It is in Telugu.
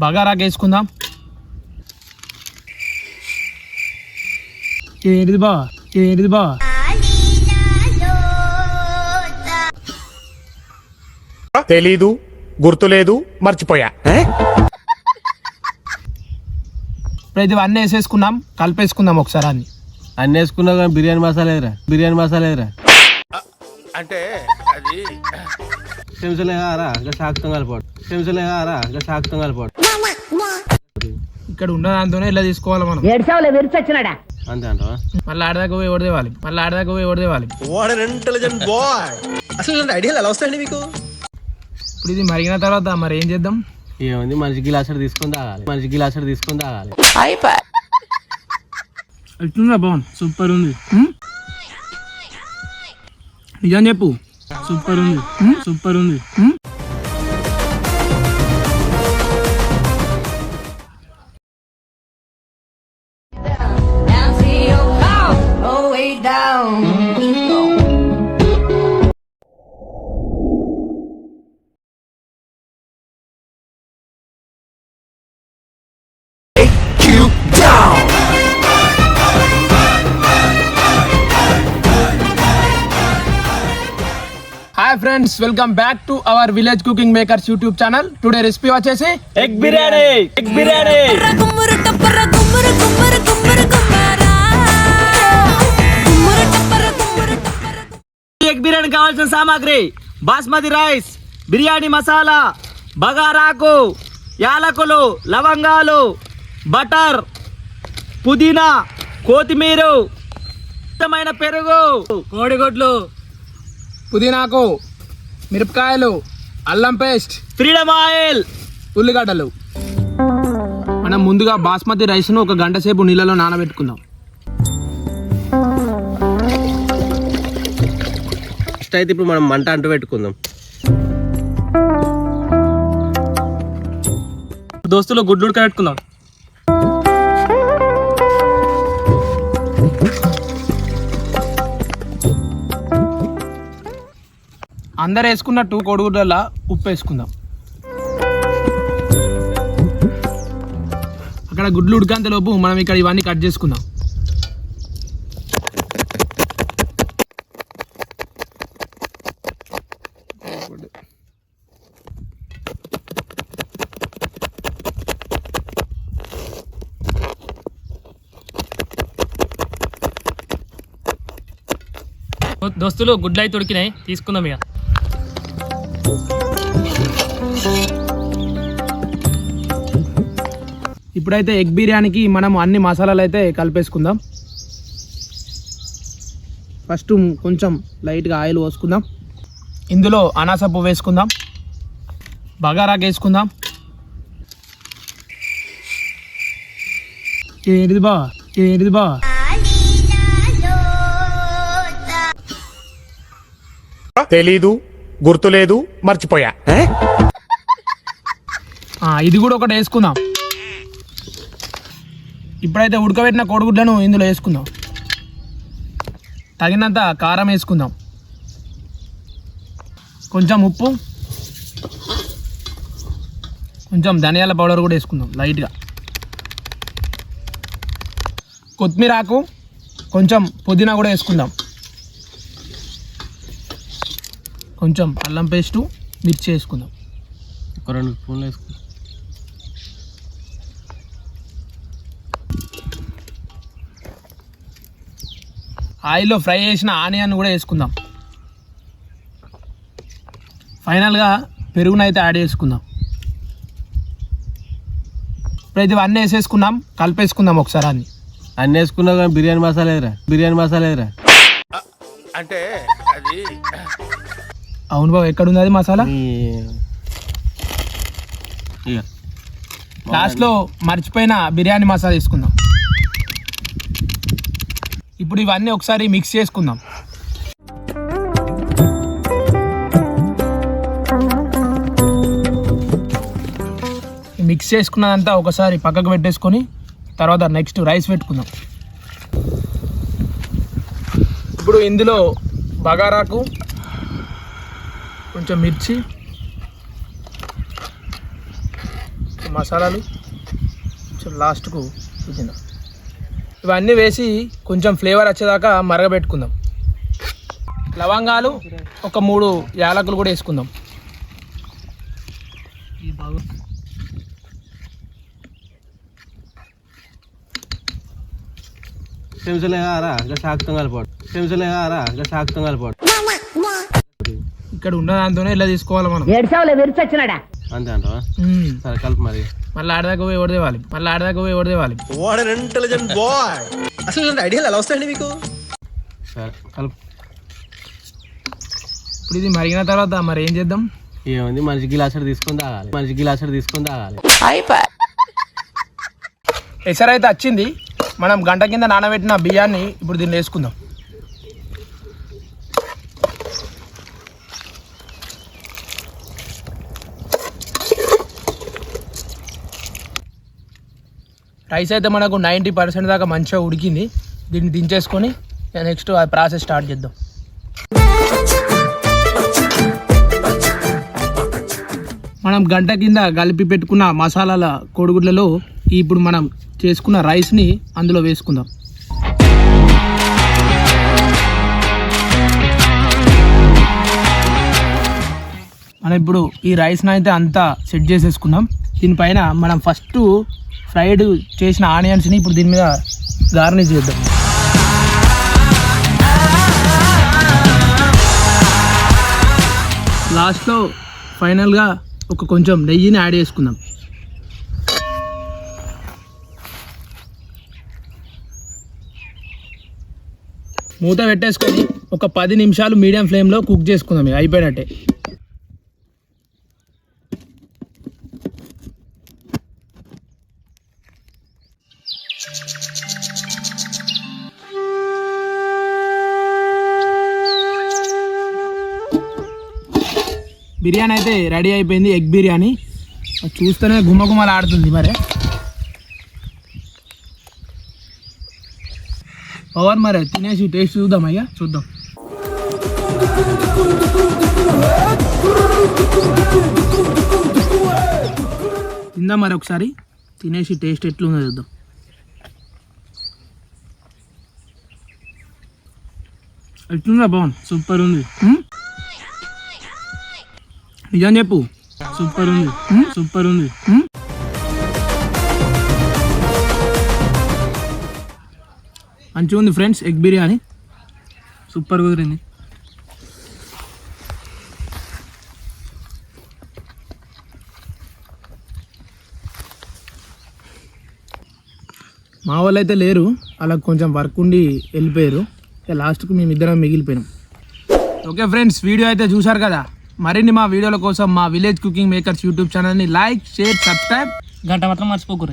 బగారాకు వేసుకుందాం. ఏంటిది బా తెలీదు, గుర్తులేదు, మర్చిపోయా. ఇప్పుడైతే అన్నీ వేసేసుకున్నాం, కలిపేసుకుందాం ఒకసారి. అన్నీ వేసుకున్నావు కానీ బిర్యానీ మసాలా ఎదురా అంటే అది చెంచలే కారా ఇంకా సాకుతం కలిపోడు ఇక్కడ ఉన్న దాంతోనే ఇలా తీసుకోవాలి మనం. అంతే అంటావా? మళ్ళీ ఆడదాకా పోయి ఎవరు తేవాలి. అసలు ఐడియాలు ఎలా వస్తాయండి మీకు? ఇప్పుడు ఇది మరిగిన తర్వాత మరి ఏం చేద్దాం? ఏముంది, మనిషి గిలాసడు తీసుకొని తాగాలి. ఎట్లుందా బాగుంది? సూపర్ ఉంది. నిజం చెప్పు, సూపర్ ఉంది. Hi friends, welcome back to our village cooking makers YouTube channel. Today recipe వచ్చేసి ఎగ్ బిర్యానీ. ఎగ్ బిర్యానీ కావాల్సిన సామాగ్రి: బాస్మతి రైస్, బిర్యానీ మసాలా, బగారాకు, యాలకులు, లవంగాలు, బటర్, పుదీనా, కొత్తిమీర, పెరుగు, కోడిగుడ్లు, పుదీనాకు, మిరపకాయలు, అల్లం పేస్ట్, ఫ్రీడమ్ ఆయిల్, ఉల్లిగడ్డలు. మనం ముందుగా బాస్మతి రైస్ను ఒక గంట సేపు నీళ్ళలో నానబెట్టుకుందాం. ఫస్ట్ అయితే ఇప్పుడు మనం మంట అంటూ పెట్టుకుందాం. దోస్తులు గుడ్లు ఉడకబెట్టుకుందాం. అందరు వేసుకున్నట్టు కోడిగుడ్ల ఉప్పు వేసుకుందాం. అక్కడ గుడ్లు ఉడికేంతలోపు మనం ఇక్కడ ఇవన్నీ కట్ చేసుకుందాం. దోస్తులు గుడ్లు అయితే ఉడికినాయి, తీసుకుందాం ఇక. ఇప్పుడైతే ఎగ్ బిర్యానీకి మనం అన్ని మసాలాలు అయితే కలిపేసుకుందాం. ఫస్ట్ కొంచెం లైట్గా ఆయిల్ పోసుకుందాం. ఇందులో అనాస పువ్వు వేసుకుందాం, బగారాకు వేసుకుందాం. ఏంటిది బా తెలీదు, గుర్తులేదు, మర్చిపోయా. ఇది కూడా ఒకటి వేసుకుందాం. ఇప్పుడైతే ఉడకబెట్టిన కోడిగుడ్లను ఇందులో వేసుకుందాం. తగినంత కారం వేసుకుందాం, కొంచెం ఉప్పు, కొంచెం ధనియాల పౌడర్ కూడా వేసుకుందాం లైట్గా. కొత్తిమీర ఆకు, కొంచెం పుదీనా కూడా వేసుకుందాం. కొంచెం అల్లం పేస్టు, మిర్చి వేసుకుందాం. ఒక 2 స్పూన్లు వేసుకుందాం. ఆయిల్లో ఫ్రై చేసిన ఆనియన్ కూడా వేసుకుందాం. ఫైనల్గా పెరుగునైతే యాడ్ చేసుకుందాం. ఇప్పుడైతే ఇవన్నీ వేసేసుకున్నాం, కలిపేసుకుందాం ఒకసారి. అన్నీ వేసుకున్నావు కానీ బిర్యానీ మసాలా ఎదురా అంటే అది అవును బాబు, ఎక్కడుంది అది మసాలా? లాస్ట్లో మర్చిపోయిన బిర్యానీ మసాలా తీసుకుందాం. ఇప్పుడు ఇవన్నీ ఒకసారి మిక్స్ చేసుకుందాం. మిక్స్ చేసుకున్నదంతా ఒకసారి పక్కకు పెట్టేసుకొని తర్వాత నెక్స్ట్ రైస్ పెట్టుకుందాం. ఇప్పుడు ఇందులో బగారాకు, కొంచెం మిర్చి, మసాలాలు, కొంచెం లాస్ట్కు పుదీనా, ఇవన్నీ వేసి కొంచెం ఫ్లేవర్ వచ్చేదాకా మరగబెట్టుకుందాం. లవంగాలు ఒక 3 యాలకులు కూడా వేసుకుందాం. చెంచలేగారా ఇంకా శాక్తం కలిపాడు, చెంచలేగారా ఇంకా శాక్తం కలిపాడు. ఇక్కడ ఉన్న దాంతోనే ఇలా తీసుకోవాలి మనం. అంతే అంటావా? సరే కలుపు మరి. మళ్ళీ ఆడదాకా పోయి ఎవరిదేవాలి, వాట్ అన్ ఇంటెలిజెంట్ బాయ్. అసలు ఇలాంటి ఐడియాలు ఎలా వస్తాయండి మీకు? సరే కలుపు. ఇప్పుడు ఇది మరిగిన తర్వాత మరి ఏం చేద్దాం? ఏముంది, మనిషి గిలాసడు తీసుకొని తాగాలి. ఎసరైతే వచ్చింది. మనం గంట కింద నానబెట్టిన బియ్యాన్ని ఇప్పుడు దీన్ని వేసుకుందాం. రైస్ అయితే మనకు 90% దాకా మంచిగా ఉడికింది. దీన్ని దించేసుకొని నెక్స్ట్ ఆ ప్రాసెస్ స్టార్ట్ చేద్దాం. మనం గంట కింద కలిపి పెట్టుకున్న మసాలాల కోడిగుడ్లలో ఇప్పుడు మనం చేసుకున్న రైస్ని అందులో వేసుకుందాం. మనం ఇప్పుడు ఈ రైస్ని అయితే అంతా సెట్ చేసేసుకున్నాం. దీనిపైన మనం ఫస్ట్ ఫ్రైడ్ చేసిన ఆనియన్స్ని ఇప్పుడు దీని మీద గార్నిష్ చేద్దాం. లాస్ట్లో ఫైనల్గా ఒక కొంచెం నెయ్యిని యాడ్ చేసుకుందాం. మూత పెట్టేసుకొని ఒక 10 నిమిషాలు మీడియం ఫ్లేమ్లో కుక్ చేసుకుందాం. ఇక అయిపోయినట్టే. బిర్యానీ అయితే రెడీ అయిపోయింది. ఎగ్ బిర్యానీ చూస్తేనే గుమ్మగుమ్మలు ఆడుతుంది. మరి పవన్ మరి తినేసి టేస్ట్ చూద్దాం. అయ్యా చూద్దాం. తిందాం మరి ఒకసారి తినేసి టేస్ట్ ఎట్లుందో చూద్దాం. ఎట్లుందా పవన్? సూపర్ ఉంది. నిజం చెప్పు. సూపర్ ఉంది. మంచిగా ఉంది ఫ్రెండ్స్. ఎగ్ బిర్యానీ సూపర్ కుదిరింది. మా వాళ్ళు అయితే లేరు, అలా కొంచెం వర్క్ ఉండి వెళ్ళిపోయారు. లాస్ట్కు మేమిద్దరం మిగిలిపోయినాం. ఓకే ఫ్రెండ్స్, వీడియో అయితే చూసారు కదా. మరిన్ని మా వీడియోల కోసం మా విలేజ్ కుకింగ్ మేకర్స్ యూట్యూబ్ ఛానల్ని లైక్, షేర్, సబ్స్క్రైబ్, గంట మాత్రం మర్చిపోకూడదు.